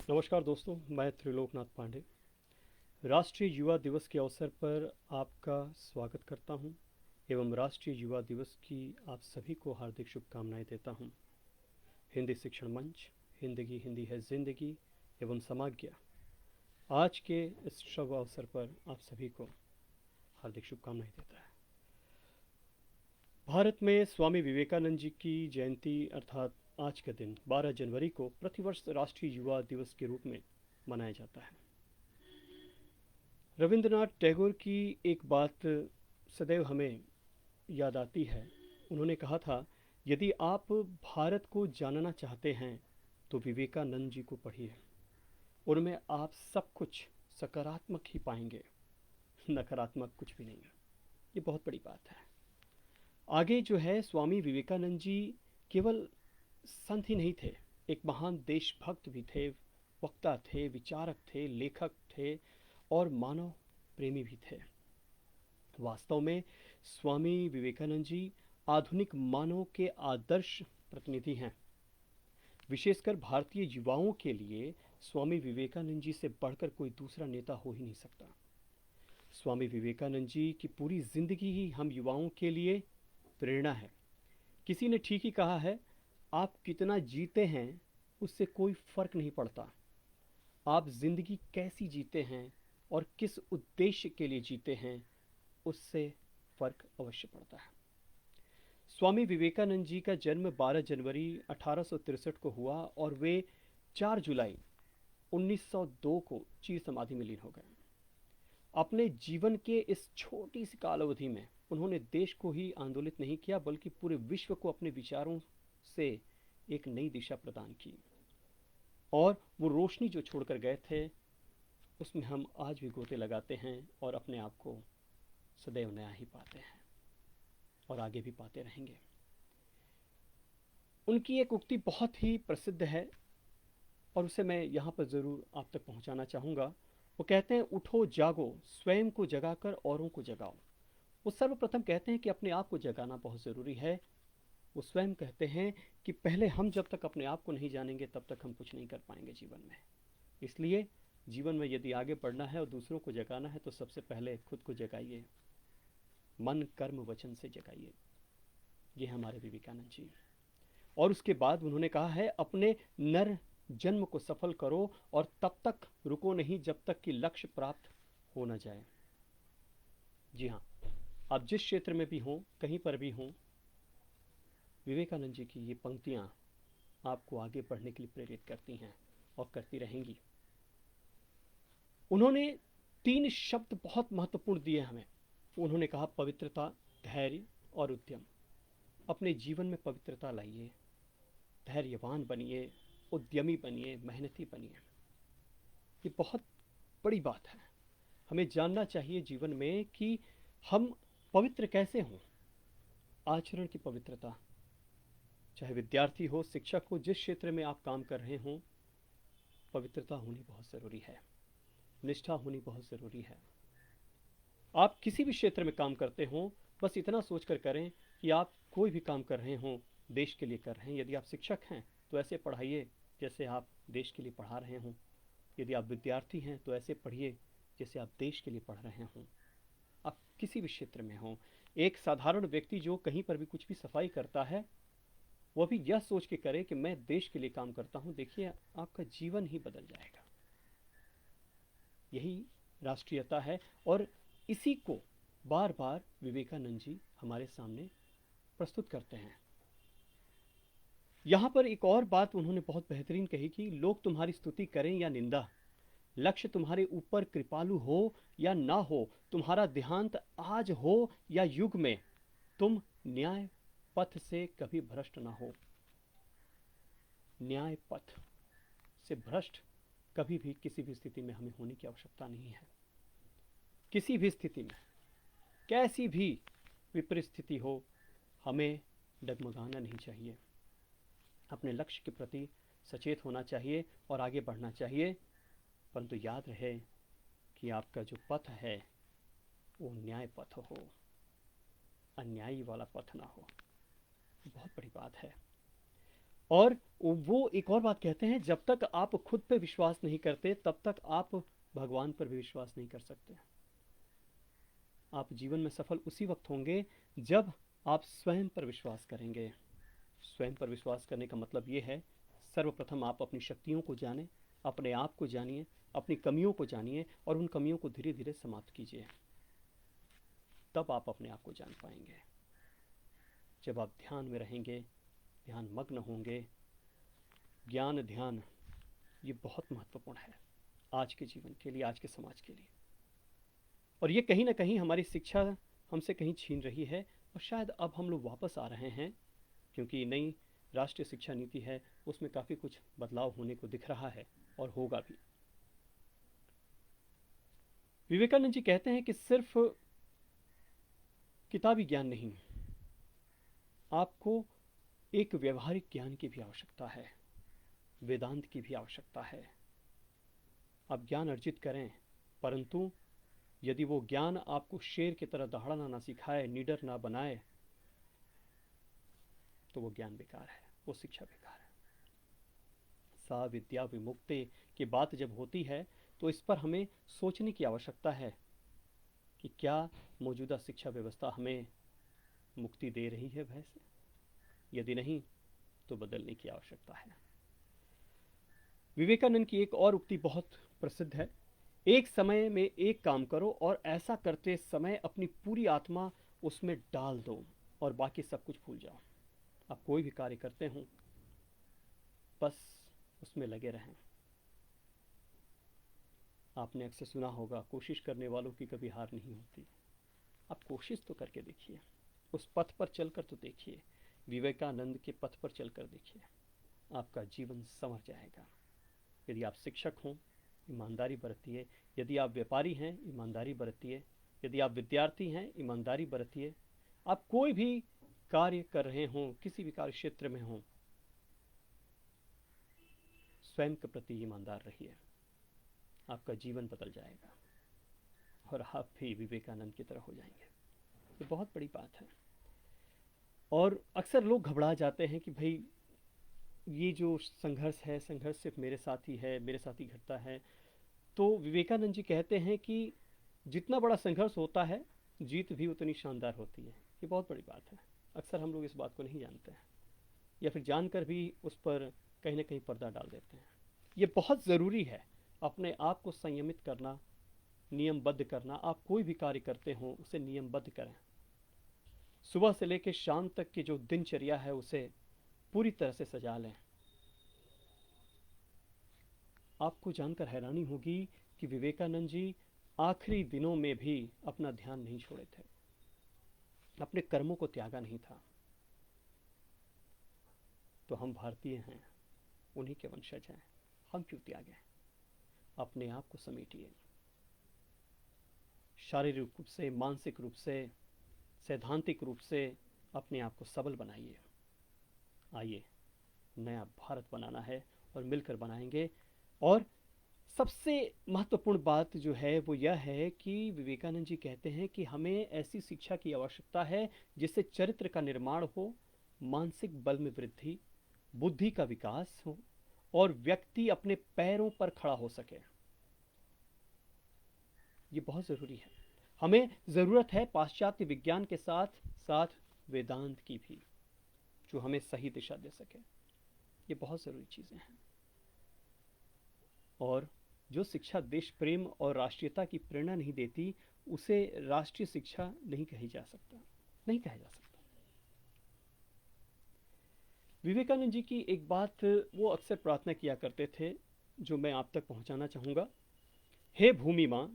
नमस्कार दोस्तों, मैं त्रिलोकनाथ पांडे राष्ट्रीय युवा दिवस के अवसर पर आपका स्वागत करता हूं एवं राष्ट्रीय युवा दिवस की आप सभी को हार्दिक शुभकामनाएं देता हूं। हिंदी शिक्षण मंच, हिंदी है जिंदगी एवं समाज्ञा आज के इस शुभ अवसर पर आप सभी को हार्दिक शुभकामनाएं देता है। भारत में स्वामी विवेकानंद जी की जयंती अर्थात आज के दिन 12 जनवरी को प्रतिवर्ष राष्ट्रीय युवा दिवस के रूप में मनाया जाता है। रविंद्रनाथ टैगोर की एक बात सदैव हमें याद आती है। उन्होंने कहा था, यदि आप भारत को जानना चाहते हैं तो विवेकानंद जी को पढ़िए। उनमें आप सब कुछ सकारात्मक ही पाएंगे, नकारात्मक कुछ भी नहीं है। ये बहुत बड़ी बात है। आगे जो है, स्वामी विवेकानंद जी केवल संत ही नहीं थे, एक महान देशभक्त भी थे, वक्ता थे, विचारक थे, लेखक थे और मानव प्रेमी भी थे। वास्तव में स्वामी विवेकानंद जी आधुनिक मानव के आदर्श प्रतिनिधि हैं। विशेषकर भारतीय युवाओं के लिए स्वामी विवेकानंद जी से बढ़कर कोई दूसरा नेता हो ही नहीं सकता। स्वामी विवेकानंद जी की पूरी जिंदगी ही हम युवाओं के लिए प्रेरणा है। किसी ने ठीक ही कहा है, आप कितना जीते हैं उससे कोई फर्क नहीं पड़ता, आप जिंदगी कैसी जीते हैं और किस उद्देश्य के लिए जीते हैं उससे फर्क अवश्य पड़ता है। स्वामी विवेकानंद जी का जन्म 12 जनवरी 1863 को हुआ और वे 4 जुलाई 1902 को चीर समाधि में लीन हो गए। अपने जीवन के इस छोटी सी काल अवधि में उन्होंने देश को ही आंदोलित नहीं किया बल्कि पूरे विश्व को अपने विचारों से एक नई दिशा प्रदान की। और वो रोशनी जो छोड़कर गए थे उसमें हम आज भी गोते लगाते हैं और अपने आप को सदैव नया ही पाते हैं और आगे भी पाते रहेंगे। उनकी एक उक्ति बहुत ही प्रसिद्ध है और उसे मैं यहाँ पर ज़रूर आप तक पहुँचाना चाहूँगा। वो कहते हैं, उठो जागो, स्वयं को जगाकर औरों को जगाओ। वो सर्वप्रथम कहते हैं कि अपने आप को जगाना बहुत ज़रूरी है। वो स्वयं कहते हैं कि पहले हम जब तक अपने आप को नहीं जानेंगे तब तक हम कुछ नहीं कर पाएंगे जीवन में। इसलिए जीवन में यदि आगे बढ़ना है और दूसरों को जगाना है तो सबसे पहले खुद को जगाइए, मन कर्म वचन से जगाइए। ये हमारे विवेकानंद जी। और उसके बाद उन्होंने कहा है, अपने नर जन्म को सफल करो और तब तक रुको नहीं जब तक कि लक्ष्य प्राप्त हो न जाए। जी हाँ, आप जिस क्षेत्र में भी हों, कहीं पर भी हों, विवेकानंद जी की ये पंक्तियाँ आपको आगे बढ़ने के लिए प्रेरित करती हैं और करती रहेंगी। उन्होंने 3 शब्द बहुत महत्वपूर्ण दिए हमें। उन्होंने कहा, पवित्रता, धैर्य और उद्यम। अपने जीवन में पवित्रता लाइए, धैर्यवान बनिए, उद्यमी बनिए, मेहनती बनिए। ये बहुत बड़ी बात है। हमें जानना चाहिए जीवन में कि हम पवित्र कैसे हों। आचरण की पवित्रता, चाहे विद्यार्थी हो, शिक्षक हो, जिस क्षेत्र में आप काम कर रहे हों, पवित्रता होनी बहुत ज़रूरी है, निष्ठा होनी बहुत ज़रूरी है। आप किसी भी क्षेत्र में काम करते हों, बस इतना सोचकर करें कि आप कोई भी काम कर रहे हों, देश के लिए कर रहे हैं। यदि आप शिक्षक हैं तो ऐसे पढ़ाइए जैसे आप देश के लिए पढ़ा रहे हों। यदि आप विद्यार्थी हैं तो ऐसे पढ़िए जैसे आप देश के लिए पढ़ रहे हों। आप किसी भी क्षेत्र में हों, एक साधारण व्यक्ति जो कहीं पर भी कुछ भी सफाई करता है, वह भी यह सोच के करे कि मैं देश के लिए काम करता हूं। देखिए, आपका जीवन ही बदल जाएगा। यही राष्ट्रीयता है और इसी को बार बार विवेकानंद जी हमारे सामने प्रस्तुत करते हैं। यहाँ पर एक और बात उन्होंने बहुत बेहतरीन कही कि लोग तुम्हारी स्तुति करें या निंदा, लक्ष्य तुम्हारे ऊपर कृपालु हो या ना हो, तुम्हारा देहांत आज हो या युग में, तुम न्याय पथ से कभी भ्रष्ट ना हो। न्याय पथ से भ्रष्ट कभी भी किसी भी स्थिति में हमें होने की आवश्यकता नहीं है। किसी भी स्थिति में, कैसी भी विपरीत स्थिति हो, हमें डगमगाना नहीं चाहिए। अपने लक्ष्य के प्रति सचेत होना चाहिए और आगे बढ़ना चाहिए। परंतु याद रहे कि आपका जो पथ है वो न्याय पथ हो, अन्यायी वाला पथ ना हो। बहुत बड़ी बात है। और वो एक और बात कहते हैं, जब तक आप खुद पे विश्वास नहीं करते तब तक आप भगवान पर भी विश्वास नहीं कर सकते। आप जीवन में सफल उसी वक्त होंगे जब आप स्वयं पर विश्वास करेंगे। स्वयं पर विश्वास करने का मतलब ये है, सर्वप्रथम आप अपनी शक्तियों को जानें, अपने आप को जानिए, अपनी कमियों को जानिए और उन कमियों को धीरे धीरे समाप्त कीजिए। तब आप अपने आप को जान पाएंगे। जब आप ध्यान में रहेंगे, ध्यान मग्न होंगे, ज्ञान ध्यान ये बहुत महत्वपूर्ण है आज के जीवन के लिए, आज के समाज के लिए। और ये कहीं ना कहीं हमारी शिक्षा हमसे कहीं छीन रही है, और शायद अब हम लोग वापस आ रहे हैं, क्योंकि नई राष्ट्रीय शिक्षा नीति है, उसमें काफ़ी कुछ बदलाव होने को दिख रहा है और होगा भी। विवेकानंद जी कहते हैं कि सिर्फ किताबी ज्ञान नहीं, आपको एक व्यवहारिक ज्ञान की भी आवश्यकता है, वेदांत की भी आवश्यकता है। आप ज्ञान अर्जित करें, परंतु यदि वो ज्ञान आपको शेर की तरह दहाड़ना ना सिखाए, निडर ना बनाए, तो वो ज्ञान बेकार है, वो शिक्षा बेकार है। सा विद्या विमुक्ते की बात जब होती है तो इस पर हमें सोचने की आवश्यकता है कि क्या मौजूदा शिक्षा व्यवस्था हमें मुक्ति दे रही है भय से? यदि नहीं तो बदलने की आवश्यकता है। विवेकानंद की एक और उक्ति बहुत प्रसिद्ध है, एक समय में एक काम करो और ऐसा करते समय अपनी पूरी आत्मा उसमें डाल दो और बाकी सब कुछ भूल जाओ। आप कोई भी कार्य करते हो, बस उसमें लगे रहें। आपने अक्सर सुना होगा, कोशिश करने वालों की कभी हार नहीं होती। आप कोशिश तो करके देखिए, उस पथ पर चलकर तो देखिए, विवेकानंद के पथ पर चलकर देखिए, आपका जीवन संवर जाएगा। यदि आप शिक्षक हों, ईमानदारी बरतिए। यदि आप व्यापारी हैं, ईमानदारी बरतिए। यदि आप विद्यार्थी हैं, ईमानदारी बरतिए। आप कोई भी कार्य कर रहे हों, किसी भी कार्य क्षेत्र में हों, स्वयं के प्रति ईमानदार रहिए। आपका जीवन बदल जाएगा और आप भी विवेकानंद की तरह हो जाएंगे। ये बहुत बड़ी बात है। और अक्सर लोग घबरा जाते हैं कि भाई ये जो संघर्ष है, संघर्ष सिर्फ मेरे साथ ही है, मेरे साथ ही घटता है। तो विवेकानंद जी कहते हैं कि जितना बड़ा संघर्ष होता है, जीत भी उतनी शानदार होती है। ये बहुत बड़ी बात है। अक्सर हम लोग इस बात को नहीं जानते हैं, या फिर जानकर भी उस पर कहीं ना कहीं पर्दा डाल देते हैं। ये बहुत ज़रूरी है, अपने आप को संयमित करना, नियमबद्ध करना। आप कोई भी कार्य करते हो उसे नियमबद्ध करें। सुबह से लेकर शाम तक की जो दिनचर्या है उसे पूरी तरह से सजा लें। आपको जानकर हैरानी होगी कि विवेकानंद जी आखिरी दिनों में भी अपना ध्यान नहीं छोड़े थे, अपने कर्मों को त्यागा नहीं था। तो हम भारतीय हैं, उन्हीं के वंशज हैं, हम क्यों त्यागें? अपने आप को समेटिए, शारीरिक रूप से, मानसिक रूप से, सैद्धांतिक रूप से अपने आप को सबल बनाइए। आइए, नया भारत बनाना है और मिलकर बनाएंगे। और सबसे महत्वपूर्ण बात जो है वो यह है कि विवेकानंद जी कहते हैं कि हमें ऐसी शिक्षा की आवश्यकता है जिससे चरित्र का निर्माण हो, मानसिक बल में वृद्धि, बुद्धि का विकास हो और व्यक्ति अपने पैरों पर खड़ा हो सके। ये बहुत ज़रूरी है। हमें ज़रूरत है पाश्चात्य विज्ञान के साथ साथ वेदांत की भी, जो हमें सही दिशा दे सके। ये बहुत ज़रूरी चीज़ें हैं। और जो शिक्षा देश प्रेम और राष्ट्रीयता की प्रेरणा नहीं देती, उसे राष्ट्रीय शिक्षा नहीं कहा जा सकता। विवेकानंद जी की एक बात वो अक्सर प्रार्थना किया करते थे, जो मैं आप तक पहुंचाना चाहूँगा। हे भूमि माँ,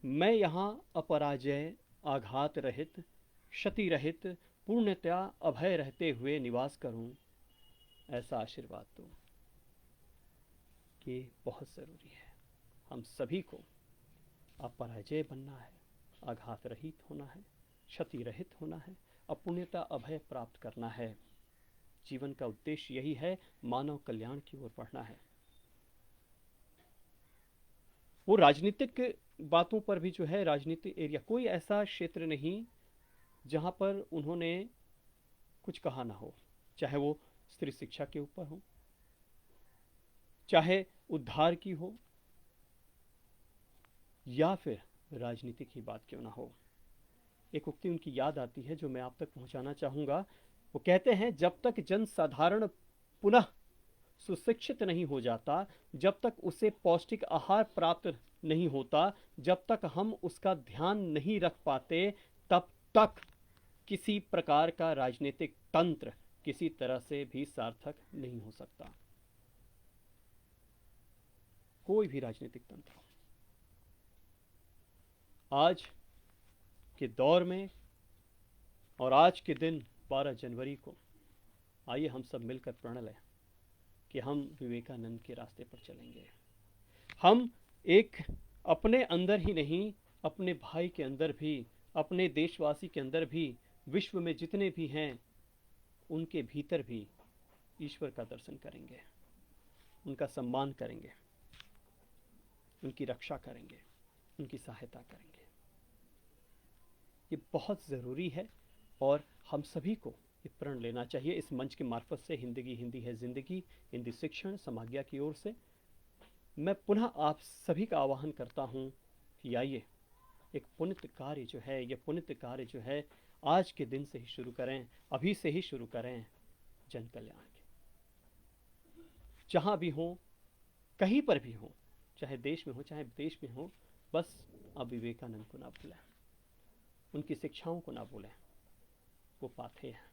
मैं यहाँ अपराजय, आघात रहित, क्षति रहित, पूर्णतया अभय रहते हुए निवास करूं, ऐसा आशीर्वाद दो। कि बहुत ज़रूरी है, हम सभी को अपराजय बनना है, आघात रहित होना है, क्षति रहित होना है, अपूर्णता अभय प्राप्त करना है। जीवन का उद्देश्य यही है, मानव कल्याण की ओर बढ़ना है। वो राजनीतिक बातों पर भी जो है, राजनीतिक एरिया, कोई ऐसा क्षेत्र नहीं जहां पर उन्होंने कुछ कहा ना हो, चाहे वो स्त्री शिक्षा के ऊपर हो, चाहे उद्धार की हो, या फिर राजनीति की बात क्यों ना हो। एक उक्ति उनकी याद आती है जो मैं आप तक पहुंचाना चाहूंगा। वो कहते हैं, जब तक जन साधारण पुनः सुशिक्षित नहीं हो जाता, जब तक उसे पौष्टिक आहार प्राप्त नहीं होता, जब तक हम उसका ध्यान नहीं रख पाते, तब तक किसी प्रकार का राजनीतिक तंत्र किसी तरह से भी सार्थक नहीं हो सकता। कोई भी राजनीतिक तंत्र आज के दौर में और आज के दिन 12 जनवरी को आइए हम सब मिलकर प्रण लें कि हम विवेकानंद के रास्ते पर चलेंगे। हम एक अपने अंदर ही नहीं, अपने भाई के अंदर भी, अपने देशवासी के अंदर भी, विश्व में जितने भी हैं उनके भीतर भी ईश्वर का दर्शन करेंगे, उनका सम्मान करेंगे, उनकी रक्षा करेंगे, उनकी सहायता करेंगे। ये बहुत ज़रूरी है और हम सभी को ये प्रण लेना चाहिए। इस मंच के मार्फत से हिंदी है जिंदगी, हिंदी शिक्षण समाज्ञा की ओर से मैं पुनः आप सभी का आह्वान करता हूँ कि आइए एक पुण्य कार्य जो है, ये पुण्य कार्य जो है आज के दिन से ही शुरू करें, अभी से ही शुरू करें, जन कल्याण के। जहाँ भी हो, कहीं पर भी हो, चाहे देश में हो चाहे विदेश में हो, बस आप विवेकानंद को ना भूलें, उनकी शिक्षाओं को ना भूलें। वो पाथे हैं,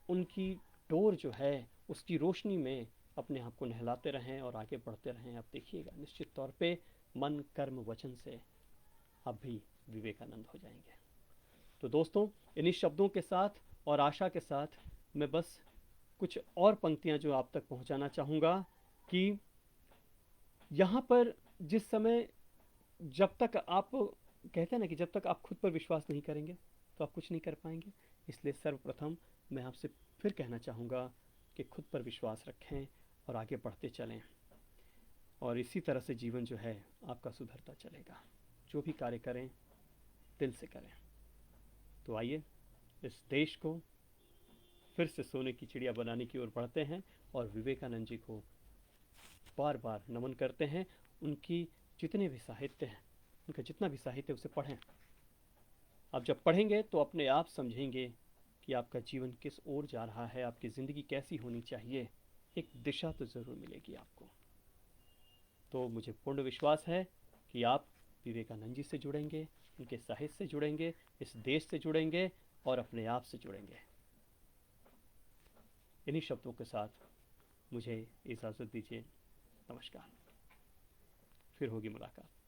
उनकी डोर जो है उसकी रोशनी में अपने आप को नहलाते रहें और आगे बढ़ते रहें। आप देखिएगा निश्चित तौर पे मन कर्म वचन से आप भी विवेकानंद हो जाएंगे। तो दोस्तों, इन्हीं शब्दों के साथ और आशा के साथ मैं बस कुछ और पंक्तियां जो आप तक पहुंचाना चाहूँगा कि यहाँ पर जिस समय, जब तक आप कहते हैं ना कि जब तक आप खुद पर विश्वास नहीं करेंगे तो आप कुछ नहीं कर पाएंगे। इसलिए सर्वप्रथम मैं आपसे फिर कहना चाहूँगा कि खुद पर विश्वास रखें और आगे बढ़ते चलें, और इसी तरह से जीवन जो है आपका सुधरता चलेगा। जो भी कार्य करें दिल से करें। तो आइए इस देश को फिर से सोने की चिड़िया बनाने की ओर बढ़ते हैं और विवेकानंद जी को बार बार नमन करते हैं। उनकी जितने भी साहित्य हैं, उनका जितना भी साहित्य उसे पढ़ें। आप जब पढ़ेंगे तो अपने आप समझेंगे कि आपका जीवन किस ओर जा रहा है, आपकी ज़िंदगी कैसी होनी चाहिए। एक दिशा तो ज़रूर मिलेगी आपको। तो मुझे पूर्ण विश्वास है कि आप विवेकानंद जी से जुड़ेंगे, उनके साहित्य से जुड़ेंगे, इस देश से जुड़ेंगे और अपने आप से जुड़ेंगे। इन्हीं शब्दों के साथ मुझे इजाज़त दीजिए। नमस्कार। फिर होगी मुलाकात।